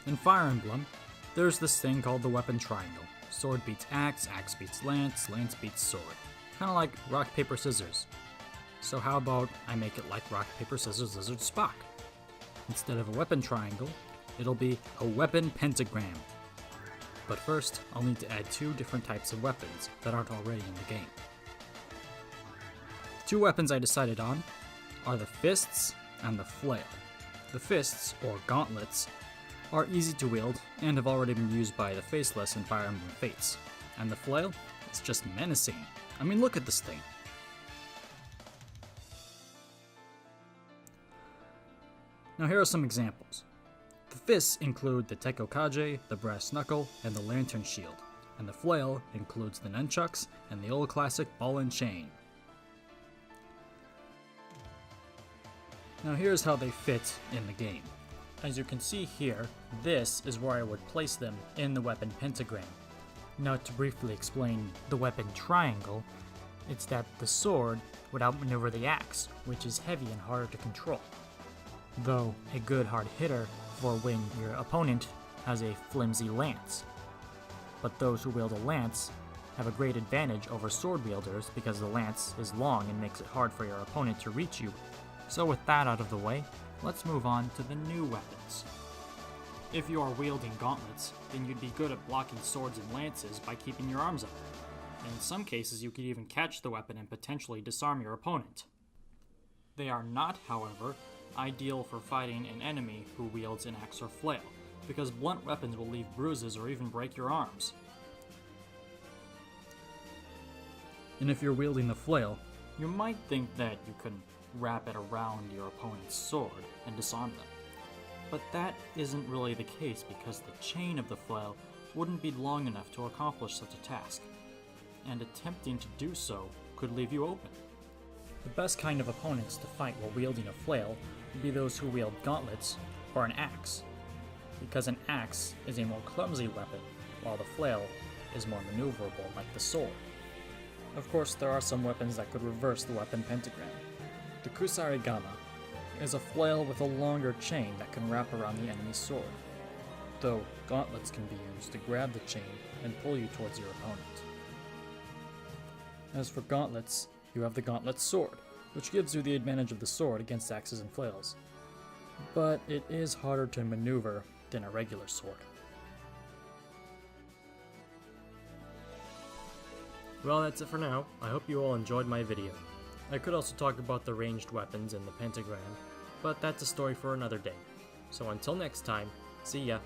In Fire Emblem, there's this thing called the weapon triangle. Sword beats axe, axe beats lance, lance beats sword. Kinda like rock, paper, scissors. So how about I make it like rock, paper, scissors, lizard, Spock? Instead of a weapon triangle, it'll be a weapon pentagram. But first, I'll need to add two different types of weapons that aren't already in the game. The two weapons I decided on are the fists and the flail. The fists, or gauntlets, are easy to wield and have already been used by the Faceless in Fire Emblem Fates. And the flail is just menacing. I mean, look at this thing. Now here are some examples. The fists include the Tekokage, the brass knuckle, and the lantern shield, and the flail includes the nunchucks and the old classic ball and chain. Now here's how they fit in the game. As you can see here, this is where I would place them in the weapon pentagram. Now to briefly explain the weapon triangle, it's that the sword would outmaneuver the axe, which is heavy and harder to control. Though a good hard hitter for when your opponent has a flimsy lance. But those who wield a lance have a great advantage over sword wielders because the lance is long and makes it hard for your opponent to reach you. So with that out of the way, let's move on to the new weapons. If you are wielding gauntlets, then you'd be good at blocking swords and lances by keeping your arms up. And in some cases you could even catch the weapon and potentially disarm your opponent. They are not, however, ideal for fighting an enemy who wields an axe or flail, because blunt weapons will leave bruises or even break your arms. And if you're wielding the flail, you might think that you can wrap it around your opponent's sword and disarm them. But that isn't really the case because the chain of the flail wouldn't be long enough to accomplish such a task, and attempting to do so could leave you open. The best kind of opponents to fight while wielding a flail would be those who wield gauntlets or an axe, because an axe is a more clumsy weapon, while the flail is more maneuverable like the sword. Of course, there are some weapons that could reverse the weapon pentagram. The Kusarigama is a flail with a longer chain that can wrap around the enemy's sword, though gauntlets can be used to grab the chain and pull you towards your opponent. As for gauntlets, you have the gauntlet sword, which gives you the advantage of the sword against axes and flails, but it is harder to maneuver than a regular sword. Well, that's it for now. I hope you all enjoyed my video. I could also talk about the ranged weapons and the pentagram, but that's a story for another day. So until next time, see ya!